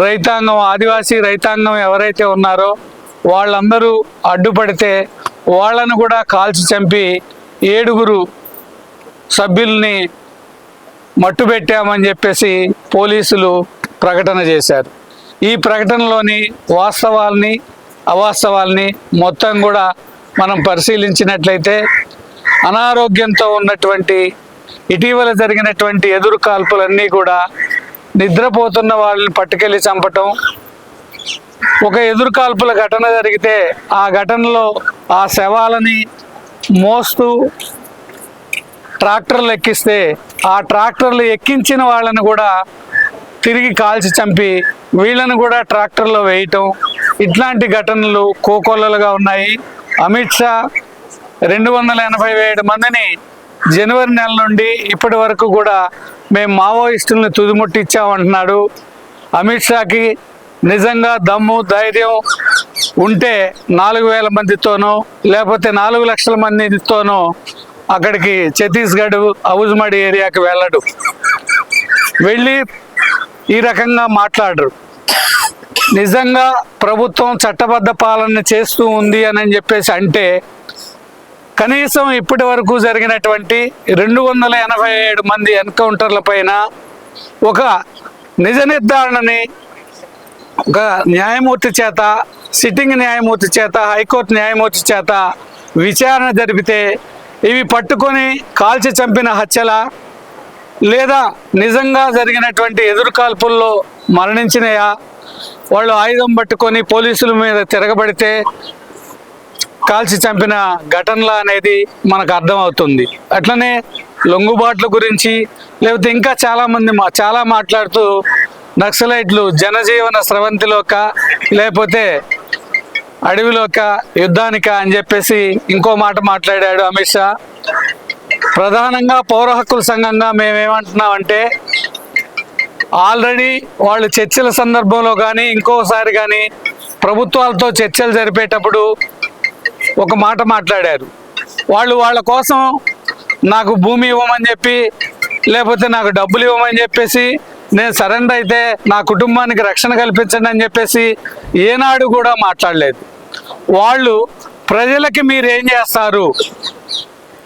రైతాంగం, ఆదివాసీ రైతాంగం ఎవరైతే ఉన్నారో వాళ్ళందరూ అడ్డుపడితే వాళ్ళను కూడా కాల్చి చంపి 7 సభ్యుల్ని మట్టుబెట్టామని చెప్పేసి పోలీసులు ప్రకటన చేశారు. ఈ ప్రకటనలోని వాస్తవాల్ని అవాస్తవాల్ని మొత్తం కూడా మనం పరిశీలించినట్లయితే అనారోగ్యంతో ఉన్నటువంటి ఇటీవల జరిగినటువంటి ఎదురు కాల్పులన్నీ కూడా నిద్రపోతున్న వాళ్ళని పట్టుకెళ్ళి చంపటం, ఒక ఎదురు కాల్పుల ఘటన జరిగితే ఆ ఘటనలో ఆ శవాలని మోస్తూ ట్రాక్టర్లు ఎక్కిస్తే ఆ ట్రాక్టర్లు ఎక్కించిన వాళ్ళని కూడా తిరిగి కాల్చి చంపి వీళ్ళను కూడా ట్రాక్టర్లో వేయటం, ఇట్లాంటి ఘటనలు కోకొల్లలుగా ఉన్నాయి. అమిత్ షా 287 మందిని జనవరి నెల నుండి ఇప్పటి వరకు కూడా మేము మావోయిస్టులను తుదిముట్టించామంటున్నాడు. అమిత్ షాకి నిజంగా దమ్ము ధైర్యం ఉంటే 4,000 మందితోనో లేకపోతే 4 లక్షల మందితోనో అక్కడికి ఛత్తీస్గఢ్ అవుజ్మడి ఏరియాకి వెళ్ళి ఈ రకంగా మాట్లాడరు. నిజంగా ప్రభుత్వం చట్టబద్ధ పాలన చేస్తూ ఉంది అని చెప్పేసి అంటే కనీసం ఇప్పటి వరకు జరిగినటువంటి 287 మంది ఎన్కౌంటర్ల పైన ఒక నిజ నిర్ధారణని ఒక న్యాయమూర్తి చేత, సిట్టింగ్ న్యాయమూర్తి చేత, హైకోర్టు న్యాయమూర్తి చేత విచారణ జరిపితే ఇవి పట్టుకొని కాల్చి చంపిన హత్యలా లేదా నిజంగా జరిగినటువంటి ఎదురు కాల్పుల్లో మరణించినయా, వాళ్ళు ఆయుధం పట్టుకొని పోలీసుల మీద తిరగబడితే కాల్చి చంపిన ఘటనలా అనేది మనకు అర్థమవుతుంది. అట్లనే లొంగుబాట్ల గురించి లేకపోతే ఇంకా చాలా మాట్లాడుతూ నక్సలైట్లు జనజీవన స్రవంతిలోక లేకపోతే అడవిలోక యుద్ధానిక అని చెప్పేసి ఇంకో మాట మాట్లాడాడు అమిత్ షా. ప్రధానంగా పౌర హక్కుల సంఘంగా మేమేమంటున్నామంటే ఆల్రెడీ వాళ్ళు చర్చల సందర్భంలో కానీ ఇంకోసారి కానీ ప్రభుత్వాలతో చర్చలు జరిపేటప్పుడు ఒక మాట మాట్లాడారు. వాళ్ళ కోసం నాకు భూమి ఇవ్వమని చెప్పి లేకపోతే నాకు డబ్బులు ఇవ్వమని చెప్పేసి నేను సరెండర్ అయితే నా కుటుంబానికి రక్షణ కల్పించండి అని చెప్పేసి ఏనాడు కూడా మాట్లాడలేదు. వాళ్ళు ప్రజలకి మీరేం చేస్తారు,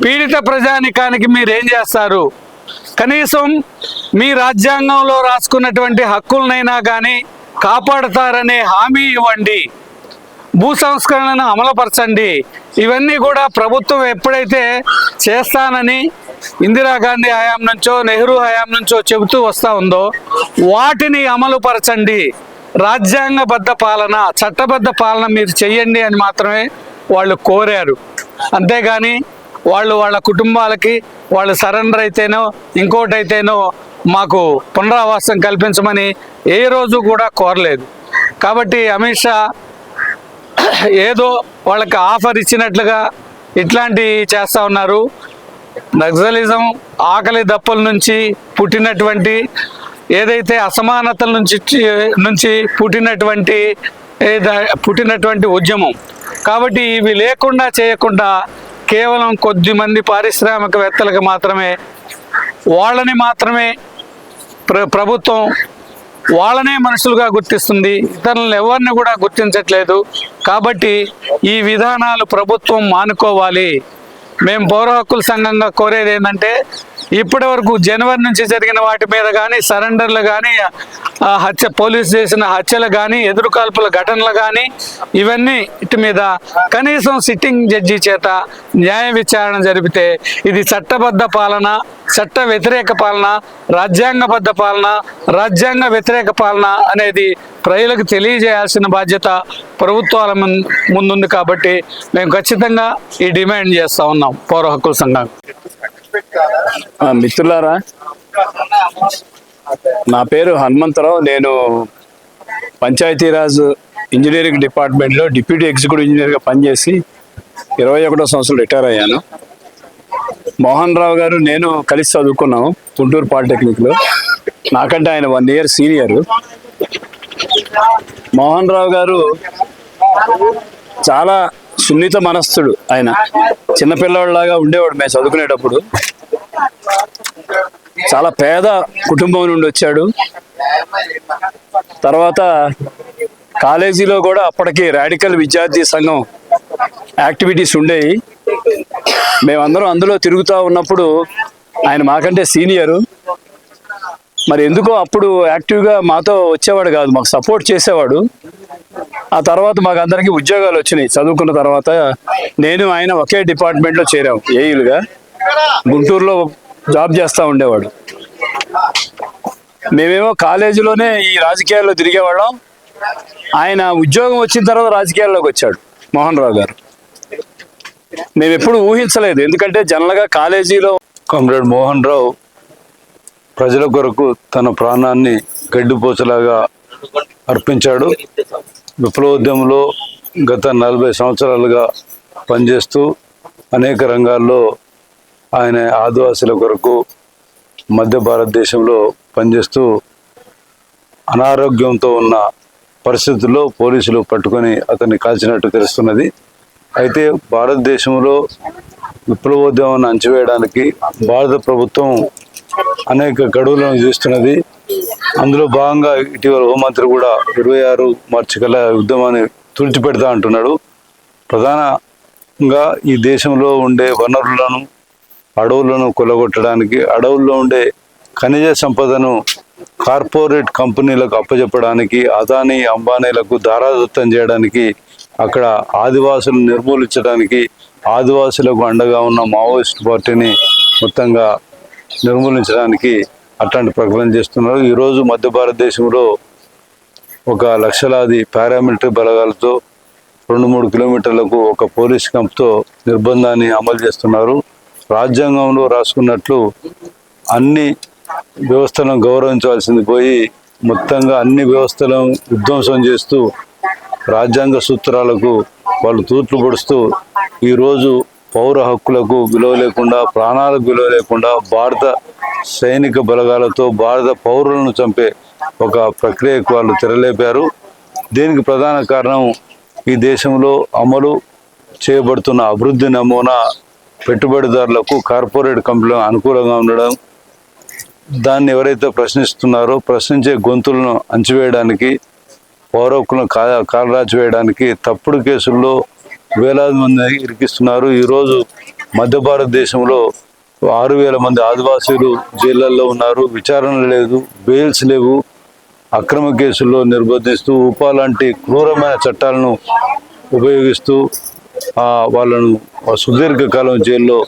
పీడిత ప్రజానికానికి మీరేం చేస్తారు, కనీసం మీ రాజ్యాంగంలో రాసుకున్నటువంటి హక్కులనైనా కానీ కాపాడతారనే హామీ ఇవ్వండి, భూ సంస్కరణను అమలుపరచండి. ఇవన్నీ కూడా ప్రభుత్వం ఎప్పుడైతే చేస్తానని ఇందిరాగాంధీ హయాం నుంచో నెహ్రూ హయాం నుంచో చెబుతూ వస్తూ ఉందో వాటిని అమలుపరచండి, రాజ్యాంగబద్ధ పాలన, చట్టబద్ధ పాలన మీరు చెయ్యండి అని మాత్రమే వాళ్ళు కోరారు. అంతేగాని వాళ్ళ కుటుంబాలకి వాళ్ళు సరెండర్ అయితేనో ఇంకోటైతేనో మాకు పునరావాసం కల్పించమని ఏ రోజు కూడా కోరలేదు. కాబట్టి అమిత్ షా ఏదో వాళ్ళకి ఆఫర్ ఇచ్చినట్లుగా ఇట్లాంటివి చేస్తూ ఉన్నారు. నక్సలిజం ఆకలి దప్పుల నుంచి పుట్టినటువంటి ఏదైతే అసమానతల నుంచి పుట్టినటువంటి ఉద్యమం. కాబట్టి ఇవి లేకుండా చేయకుండా కేవలం కొద్దిమంది పారిశ్రామికవేత్తలకు మాత్రమే వాళ్ళని మాత్రమే ప్రభుత్వం వాళ్ళనే మనుషులుగా గుర్తిస్తుంది, ఇతరులను ఎవరిని కూడా గుర్తించట్లేదు. కాబట్టి ఈ విధానాలు ప్రభుత్వం మానుకోవాలి. మేము పౌర హక్కుల సంఘంగా కోరేది ఏంటంటే ఇప్పటి వరకు జనవరి నుంచి జరిగిన వాటి మీద కానీ సరెండర్లు కానీ పోలీసు చేసిన హత్యలు కానీ ఎదురుకాల్పుల ఘటనలు కానీ ఇవన్నీ ఇటు మీద కనీసం సిట్టింగ్ జడ్జి చేత న్యాయ విచారణ జరిపితే ఇది చట్టబద్ధ పాలన, చట్ట వ్యతిరేక పాలన, రాజ్యాంగబద్ధ పాలన, రాజ్యాంగ వ్యతిరేక పాలన అనేది ప్రజలకు తెలియజేయాల్సిన బాధ్యత ప్రభుత్వాల ముందుంది. కాబట్టి మేము ఖచ్చితంగా ఈ డిమాండ్ చేస్తూ ఉన్నాం పౌర హక్కుల సంఘం. మిత్రులారా, నా పేరు హనుమంతరావు. నేను పంచాయతీరాజ్ ఇంజనీరింగ్ డిపార్ట్మెంట్లో డిప్యూటీ ఎగ్జిక్యూటివ్ ఇంజనీర్గా పనిచేసి 21వ సంవత్సరం రిటైర్ అయ్యాను. మోహన్ రావు గారు నేను కలిసి చదువుకున్నాము గుంటూరు పాలిటెక్నిక్లో. నాకంటే ఆయన 1 year సీనియర్. మోహన్ రావు గారు చాలా సున్నిత మనస్థుడు. ఆయన చిన్నపిల్లవాడిలాగా ఉండేవాడు మేము చదువుకునేటప్పుడు. చాలా పేద కుటుంబం నుండి వచ్చాడు. తర్వాత కాలేజీలో కూడా అప్పటికి రాడికల్ విద్యార్థి సంఘం యాక్టివిటీస్ ఉండేవి. మేమందరం అందులో తిరుగుతూ ఉన్నప్పుడు ఆయన మాకంటే సీనియరు. మరి ఎందుకో అప్పుడు యాక్టివ్గా మాతో వచ్చేవాడు కాదు, మాకు సపోర్ట్ చేసేవాడు. ఆ తర్వాత మాకు అందరికీ ఉద్యోగాలు వచ్చినాయి. చదువుకున్న తర్వాత నేను ఆయన ఒకే డిపార్ట్మెంట్లో చేరాము ఏఈలుగా. గుంటూరులో జాబ్ చేస్తూ ఉండేవాడు. మేమేమో కాలేజీలోనే ఈ రాజకీయాల్లో తిరిగేవాళ్ళం. ఆయన ఉద్యోగం వచ్చిన తర్వాత రాజకీయాల్లోకి వచ్చాడు మోహన్ రావు గారు. మేము ఎప్పుడు ఊహించలేదు, ఎందుకంటే జనరల్గా కాలేజీలో కామ్రేడ్ మోహన్ రావు ప్రజల కొరకు తన ప్రాణాన్ని గడ్డిపోచలాగా అర్పించాడు. విప్లవోద్యమంలో గత 40 సంవత్సరాలుగా పనిచేస్తూ అనేక రంగాల్లో ఆయన ఆదివాసుల కొరకు మధ్య భారతదేశంలో పనిచేస్తూ అనారోగ్యంతో ఉన్న పరిస్థితుల్లో పోలీసులు పట్టుకొని అతన్ని కాల్చినట్టు తెలుస్తున్నది. అయితే భారతదేశంలో విప్లవోద్యమాన్ని అణచివేయడానికి భారత ప్రభుత్వం అనేక గడువులను విధిస్తున్నది. అందులో భాగంగా ఇటీవల హోంమంత్రి కూడా 26 మార్చి కల్లా ఉద్యమాన్ని తుడిచిపెడతా అంటున్నాడు. ప్రధానంగా ఈ దేశంలో ఉండే వనరులను, అడవులను కొల్లగొట్టడానికి, అడవుల్లో ఉండే ఖనిజ సంపదను కార్పొరేట్ కంపెనీలకు అప్పచెప్పడానికి, అదానీ అంబానీలకు దారాదత్తం చేయడానికి, అక్కడ ఆదివాసులను నిర్మూలించడానికి, ఆదివాసులకు అండగా ఉన్న మావోయిస్ట్ పార్టీని మొత్తంగా నిర్మూలించడానికి అట్లాంటి ప్రకటన చేస్తున్నారు. ఈరోజు మధ్య భారతదేశంలో ఒక లక్షలాది పారామిలిటరీ బలగాలతో 2-3 కిలోమీటర్లకు ఒక పోలీస్ క్యాంప్తో నిర్బంధాన్ని అమలు చేస్తున్నారు. రాజ్యాంగంలో రాసుకున్నట్లు అన్ని వ్యవస్థలను గౌరవించవలసింది పోయి మొత్తంగా అన్ని వ్యవస్థలను విధ్వంసం చేస్తూ రాజ్యాంగ సూత్రాలకు వాళ్ళు తూట్లు పొడుస్తూ ఈరోజు పౌర హక్కులకు విలువ లేకుండా, ప్రాణాలకు విలువ లేకుండా భారత సైనిక బలగాలతో భారత పౌరులను చంపే ఒక ప్రక్రియకు వాళ్ళు తెరలేపారు. దీనికి ప్రధాన కారణం ఈ దేశంలో అమలు చేయబడుతున్న అభివృద్ధి నమూనా పెట్టుబడిదారులకు, కార్పొరేట్ కంపెనీలకు అనుకూలంగా ఉండడం. దాన్ని ఎవరైతే ప్రశ్నిస్తున్నారో ప్రశ్నించే గొంతులను అణచివేయడానికి, పౌర హక్కులను కాలరాచివేయడానికి తప్పుడు కేసుల్లో వేలాది మంది ఇరికిస్తున్నారు. ఈరోజు మధ్య భారతదేశంలో 6,000 మంది ఆదివాసీలు జైళ్ళల్లో ఉన్నారు. విచారణ లేదు, బెయిల్స్ లేవు. అక్రమ కేసుల్లో నిర్బంధిస్తూ ఉపా లాంటి క్రూరమైన చట్టాలను ఉపయోగిస్తూ వాళ్ళను సుదీర్ఘకాలం జైల్లో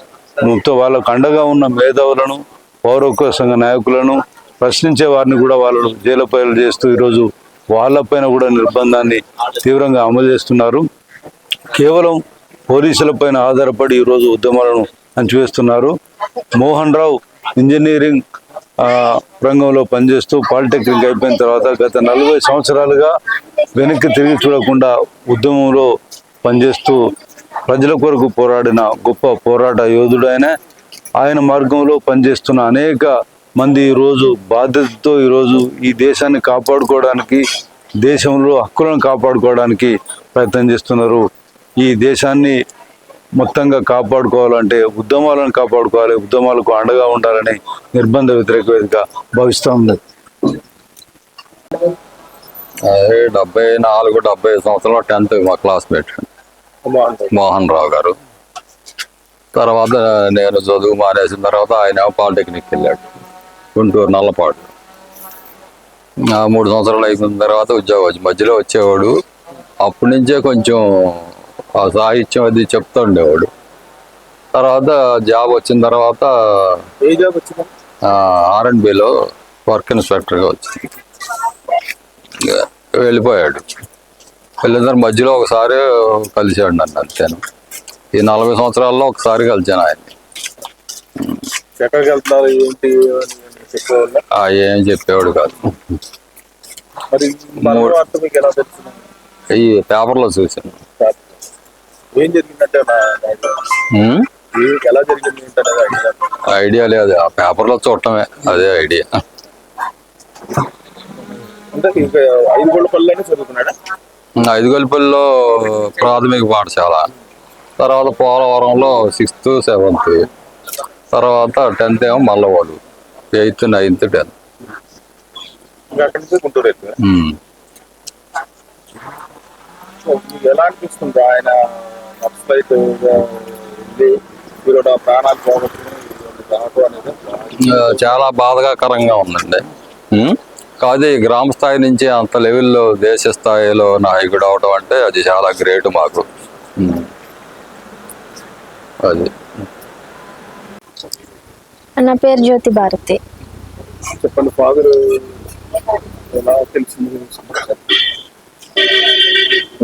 వాళ్ళకు అండగా ఉన్న మేధావులను, పౌర హక్కుల సంఘ నాయకులను, ప్రశ్నించే వారిని కూడా వాళ్ళను జైలు పైలు చేస్తూ ఈరోజు వాళ్ళపైన కూడా నిర్బంధాన్ని తీవ్రంగా అమలు చేస్తున్నారు. కేవలం పోలీసులపైన ఆధారపడి ఈరోజు ఉద్యమాలను అణచివేస్తున్నారు. మోహన్ రావు ఇంజనీరింగ్ రంగంలో పనిచేస్తూ పాలిటెక్నిక్ అయిపోయిన తర్వాత గత 40 సంవత్సరాలుగా వెనక్కి తిరిగి చూడకుండా ఉద్యమంలో పనిచేస్తూ ప్రజల కొరకు పోరాడిన గొప్ప పోరాట యోధుడైన ఆయన మార్గంలో పనిచేస్తున్న అనేక మంది ఈరోజు బాధ్యతతో ఈరోజు ఈ దేశాన్ని కాపాడుకోవడానికి, దేశంలో హక్కులను కాపాడుకోవడానికి ప్రయత్నం చేస్తున్నారు. ఈ దేశాన్ని మొత్తంగా కాపాడుకోవాలంటే ఉద్యమాలను కాపాడుకోవాలి, ఉద్యమాలకు అండగా ఉండాలని నిర్బంధ వ్యతిరేక వేదిక భావిస్తూ ఉంది. 74-75 సంవత్సరంలో 10th మా క్లాస్మేట్ మోహన్ రావు గారు. తర్వాత నేను చదువు మానేసిన తర్వాత ఆయన పాలిటెక్నిక్ వెళ్ళాడు గుంటూరు నల్లపాడు. 3 సంవత్సరాలు అయిపోయిన తర్వాత ఉద్యోగం వచ్చి మధ్యలో వచ్చేవాడు. అప్పటి నుంచే కొంచెం సాహిత్యం అది చెప్తూ ఉండేవాడు. తర్వాత జాబ్ వచ్చిన తర్వాత R&Bలో వర్క్ ఇన్స్పెక్టర్గా వచ్చింది. వెళ్ళిపోయాడు. వెళ్ళిన తర్వాత మధ్యలో ఒకసారి కలిసాడు నన్ను, అంతేను. ఈ 40 సంవత్సరాల్లో ఒకసారి కలిసాను ఆయన్ని. ఏం చెప్పేవాడు కాదు. ఈ పేపర్లో చూసాను. ఏం జరిగిందంటే ఉమ్, ఎలా జరిగింది ఏంటనేది ఐడియా లేదు, ఆ పేపర్లో చూడటమే అదే ఐడియా. అంటే ఇంకా 5 గొల్లపల్లిలోనే చదువుతున్నాడా? ఐదుగొల్పల్లిలో ప్రాథమిక పాఠశాల, తర్వాత పోలవరంలో 6th 7th, తర్వాత 10th ఏమో మల్లవాడు, 8th 9th 10th. ఇంకా అక్కడి నుంచి గుంటూరు వెళ్తుంది. మీకు ఎలా అనిపిస్తుంది ఆయన నక్సలైట్ ఈరోజు ప్రాణాలు పోగొట్టుకుని రావడం అనేది? చాలా బాధాకరంగా ఉందండి. కాదు, ఈ గ్రామ స్థాయి నుంచి అంత లెవెల్లో దేశ స్థాయిలో నాయకుడు అవడం అంటే అది చాలా గ్రేట్ మాకు. అది నా పేరు జ్యోతి భారతి. చెప్పండి, ఫాదర్ ఎలా తెలిసింది?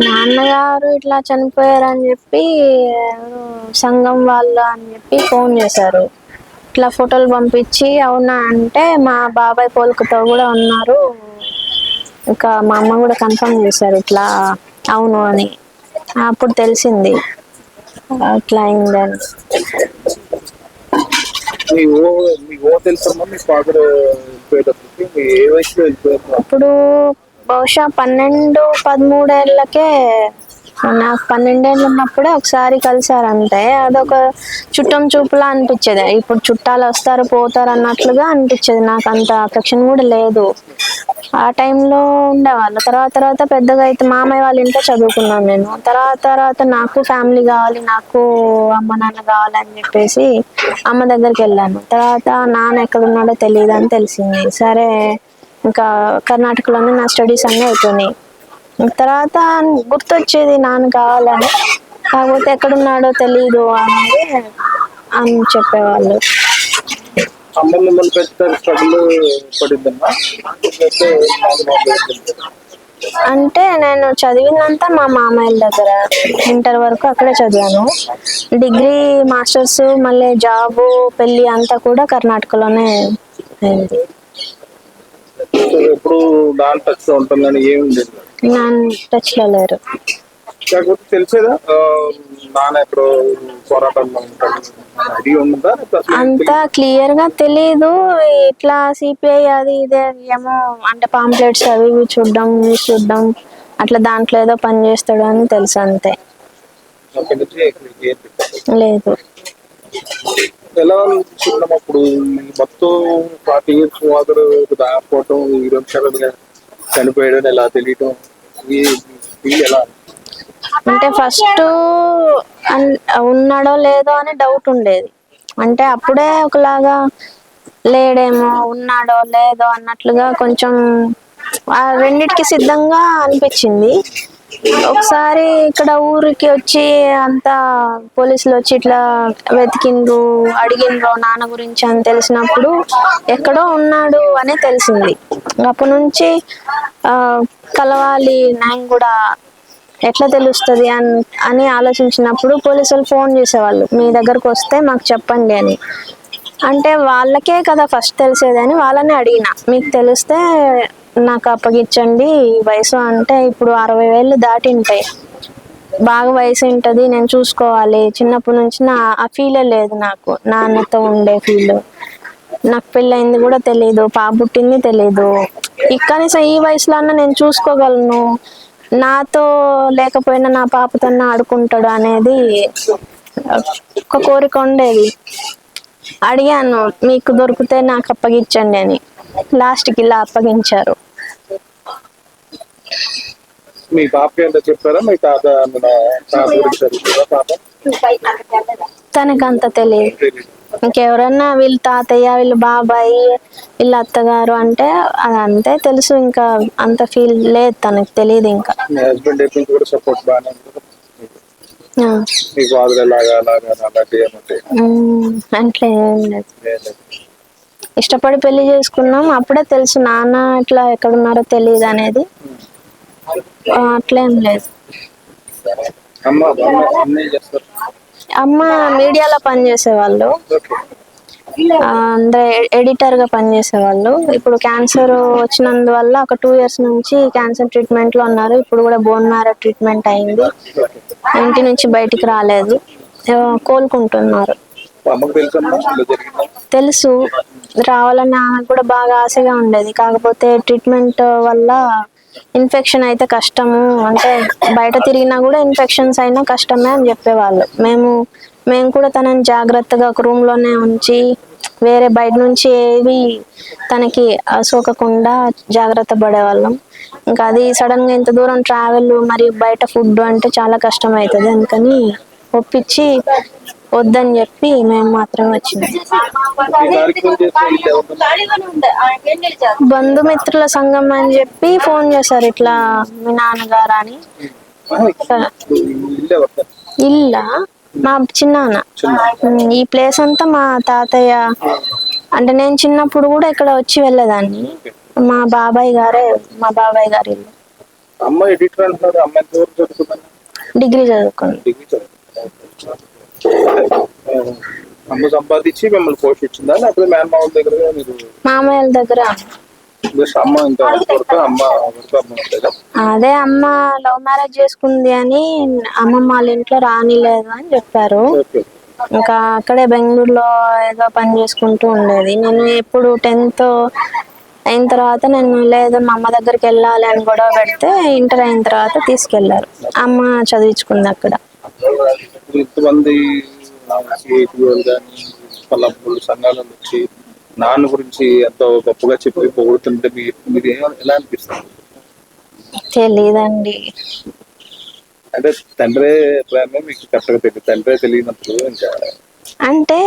నాన్నగారు ఇట్లా చనిపోయారని చెప్పి సంఘం వాళ్ళు అని చెప్పి ఫోన్ చేశారు. ఇట్లా ఫోటోలు పంపించి అవునా అంటే మా బాబాయ్ పోలికతో కూడా ఉన్నారు, ఇంకా మా అమ్మ కూడా కన్ఫర్మ్ చేశారు ఇట్లా అవును అని. అప్పుడు తెలిసింది ఇట్లా అయిందని. మీ ఓ తెలుసమ్మా మీ ఫాదర్ వెళ్ళిపోయేటప్పటికి మీ ఏ వయసులో వెళ్ళిపోయారు? అప్పుడు బహుశా 12-13 ఏళ్ళకే, నాకు 12 ఏళ్ళు ఉన్నప్పుడే ఒకసారి కలిసారు అంతే. అదొక చుట్టం చూపులా అనిపించేది. ఇప్పుడు చుట్టాలు వస్తారు పోతారు అన్నట్లుగా అనిపించేది, నాకు అంత అఫెక్షన్ కూడా లేదు. ఆ టైంలో ఉండేవాళ్ళు. తర్వాత పెద్దగా అయితే మామయ్య వాళ్ళ ఇంట్లో చదువుకున్నాను నేను. తర్వాత నాకు ఫ్యామిలీ కావాలి, నాకు అమ్మ నాన్న కావాలని చెప్పేసి అమ్మ దగ్గరికి వెళ్ళాను. తర్వాత నాన్న ఎక్కడ ఉన్నాడో తెలియదు అని తెలిసింది. సరే ఇంకా కర్ణాటకలోనే నా స్టడీస్ అన్నీ అయిపోయినాయి. తర్వాత గుర్తొచ్చేది నాన్న కావాలని, కాకపోతే ఎక్కడున్నాడో తెలీదు అని చెప్పేవాళ్ళు. అమ్మ మిమ్మల్ని పెద్ద స్ట్రగుల్ పడిందమ్మా? అంటే నేను చదివిందంతా మా మామయ్యల దగ్గర, ఇంటర్ వరకు అక్కడే చదివాను. డిగ్రీ మాస్టర్స్ మళ్ళీ జాబు పెళ్ళి అంతా కూడా కర్ణాటకలోనే అయింది. ఎప్పుడు నాన్ టచ్ లో ఉంటుందని ఏమి ఉండేది? నాన్న టచ్ లో లేరు. కాకపోతే తెలిసేదా నాన్న ఎప్పుడు పోరాటంలో ఉంటాడు ఐడియా ఉందా? అంతా క్లియర్ గా తెలీదు. ఇట్లా సిపిఐ అది ఇదే ఏమో అంటే పాంప్లెట్స్ అవి ఇవి చూడడం అట్లా దాంట్లో ఏదో పని చేస్తాడు అని తెలుసు అంతే. లేదు. ఎలా చూడడం అప్పుడు మొత్తం 40 years ఫాదర్ దాకపోవటం, ఈరోజు చనిపోయాడని ఎలా తెలియటం ఎలా? అంటే ఫస్ట్ ఉన్నాడో లేదో అని డౌట్ ఉండేది. అంటే అప్పుడే ఒకలాగా లేడేమో, ఉన్నాడో లేదో అన్నట్లుగా కొంచెం ఆ రెండిటికి సిద్ధంగా అనిపించింది. ఒకసారి ఇక్కడ ఊరికి వచ్చి అంతా పోలీసులు వచ్చి ఇట్లా వెతికిండ్రు, అడిగిండ్రు నాన్న గురించి అని తెలిసినప్పుడు ఎక్కడో ఉన్నాడు అని తెలిసింది. అప్పటి నుంచి కలవాలి నేను కూడా, ఎట్లా తెలుస్తుంది అని ఆలోచించినప్పుడు పోలీసులు ఫోన్ చేసేవాళ్ళు, మీ దగ్గరకు వస్తే మాకు చెప్పండి అని. అంటే వాళ్ళకే కదా ఫస్ట్ తెలిసేదని వాళ్ళని అడిగిన, మీకు తెలిస్తే నాకు అప్పగించండి వయసు అంటే ఇప్పుడు 60,000 దాటి ఉంటాయి, బాగా వయసు ఉంటుంది, నేను చూసుకోవాలి. చిన్నప్పటి నుంచి ఆ ఫీలే లేదు నాకు, నాన్నతో ఉండే ఫీల్. నాకు పెళ్ళయింది కూడా తెలీదు, పాప పుట్టింది తెలీదు. కనీసం ఈ వయసులో అన్నా నేను చూసుకోగలను, నాతో లేకపోయినా నా పాపతో ఆడుకుంటాడు అనేది ఒక కోరిక ఉండేది. అడిగాను మీకు దొరికితే నాకు అప్పగించండి అని. లాస్ట్కి ఇలా అప్పగించారు. మీ పాప ఏంటో చెప్పారా? మీ తాత తనకంత తెలియదు. ఇంకెవరన్నా వీళ్ళు తాతయ్య, వీళ్ళు బాబాయ్, వీళ్ళ అత్తగారు అంటే అదంతే తెలుసు, ఇంకా అంత ఫీల్ లేదు, తనకు తెలియదు. ఇంకా హస్బెండ్ ఎప్పుడు కూడా సపోర్ట్ బాగానే అట్లా ఏం లేదు. ఇష్టపడి పెళ్లి చేసుకున్నాం, అప్పుడే తెలుసు నాన్న ఇట్లా ఎక్కడున్నారో తెలియదు అనేది. అట్లేం లేదు. అమ్మ అమ్మ మీడియాలో పనిచేసేవాళ్ళు. అందరూ ఎడిటర్ గా పనిచేసేవాళ్ళు. ఇప్పుడు క్యాన్సర్ వచ్చినందువల్ల ఒక 2 years నుంచి క్యాన్సర్ ట్రీట్మెంట్ లో ఉన్నారు. ఇప్పుడు కూడా బోన్ మ్యారో ట్రీట్మెంట్ అయింది. ఇంటి నుంచి బయటికి రాలేదు, కోలుకుంటున్నారు. అమ్మకు తెలుసమ్మా ఇలా జరిగిందా? తెలుసు, రావాలని ఆమెకు కూడా బాగా ఆశగా ఉండేది. కాకపోతే ట్రీట్మెంట్ వల్ల ఇన్ఫెక్షన్ అయితే కష్టము, అంటే బయట తిరిగినా కూడా ఇన్ఫెక్షన్స్ అయినా కష్టమే అని చెప్పేవాళ్ళు. మేము కూడా తనని జాగ్రత్తగా ఒక రూమ్ లోనే ఉంచి వేరే బయట నుంచి ఏవి తనకి సోకకుండా జాగ్రత్త పడేవాళ్ళం. ఇంకా అది సడన్ గా ఇంత దూరం ట్రావెల్ మరియు బయట ఫుడ్ అంటే చాలా కష్టం అవుతుంది. అందుకని ఒప్పించి వద్దని చెప్పి మేము మాత్రం వచ్చినాం. బంధుమిత్రుల సంఘం అని చెప్పి ఫోన్ చేశారు, ఇట్లా మీ నాన్నగారు అని. ఇల్లా మా చిన్నాన్న. ఈ ప్లేస్ అంతా మా తాతయ్య, అంటే నేను చిన్నప్పుడు కూడా ఇక్కడ వచ్చి వెళ్ళేదాన్ని. మా బాబాయ్ గారి ఇల్లు. డిగ్రీ చదువుకుంది. అమ్మ సంపాదించి మిమ్మల్ని పోషించిందా, లేకపోతే మేనమామల దగ్గర మీరు? మామయ్యల దగ్గర. అదే అమ్మ లవ్ మ్యారేజ్ చేసుకుంది అని అమ్మమ్మ వాళ్ళ ఇంట్లో రానిలేదు అని చెప్పారు. ఇంకా అక్కడే బెంగళూరులో ఏదో పని చేసుకుంటూ ఉండేది. నేను ఎప్పుడు 10th అయిన తర్వాత నేను లేదు మా అమ్మ దగ్గరికి వెళ్ళాలి అని గొడవ పెడితే ఇంటర్ అయిన తర్వాత తీసుకెళ్లారు. అమ్మ చదివించుకుంది అక్కడ. ఇంతమంది సంఘాల నుంచి నాన్న గురించి ఎంతో గొప్పగా చెప్పి పొగుడుతుంటే మీరు ఎలా అనిపిస్తుంది? తెలీదండి. అంటే తండ్రే ప్రేమ మీకు కరెక్ట్గా తెలియదు, తండ్రే తెలియనప్పుడు ఇంకా అంటే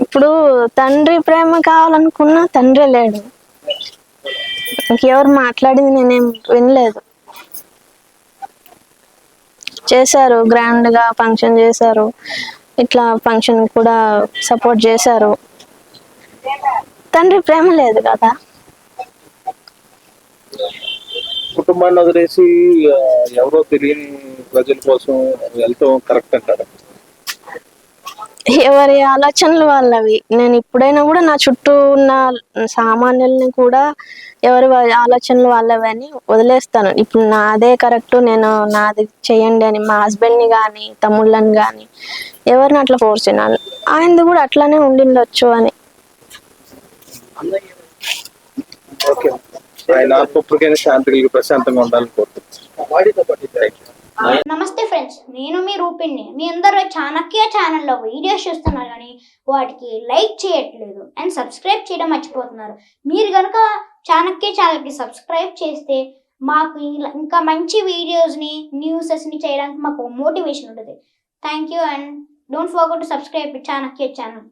ఇప్పుడు తండ్రి ప్రేమ కావాలనుకున్నా తండ్రే లేడు. ఇంకెవరు మాట్లాడింది నేనేం వినలేదు. చేశారు, గ్రాండ్ గా ఫంక్షన్ చేశారు, ఇట్లా ఫంక్షన్ కూడా సపోర్ట్ చేశారు. తండ్రి ప్రేమ లేదు కదా. కుటుంబాన్ని వదిలేసి ఎవరో తెలియని ప్రజల కోసం వెళ్తాం కరెక్ట్ అంటారు? ఎవరి ఆలోచనలు వాళ్ళవి. నేను ఇప్పుడైనా కూడా నా చుట్టూ ఉన్న సామాన్యుల్ని కూడా ఎవరి ఆలోచనలు వాళ్ళవి అని వదిలేస్తాను. ఇప్పుడు నాదే కరెక్ట్, నేను నాది చెయ్యండి అని మా హస్బెండ్ని కానీ తమ్ముళ్ళని కానీ ఎవరిని అట్లా ఫోర్స్ చేయను. ఆయనది కూడా అట్లానే ఉండిండొచ్చు అని. ఓకే, ఆయన ఆత్మకైనా శాంతిగా ప్రశాంతంగా ఉండాలని కోరుతున్నాను. నమస్తే ఫ్రెండ్స్, నేను మీ రూపిణి. మీ అందరూ చాణక్య ఛానల్లో వీడియోస్ చూస్తున్నారు కానీ వాటికి లైక్ చేయట్లేదు అండ్ సబ్స్క్రైబ్ చేయడం మర్చిపోతున్నారు. మీరు కనుక చాణక్య ఛానల్కి సబ్స్క్రైబ్ చేస్తే మాకు ఇంకా మంచి వీడియోస్ని, న్యూసెస్ని చేయడానికి మాకు మోటివేషన్ ఉంటుంది. Thank you and don't forget to subscribe Chanakya channel.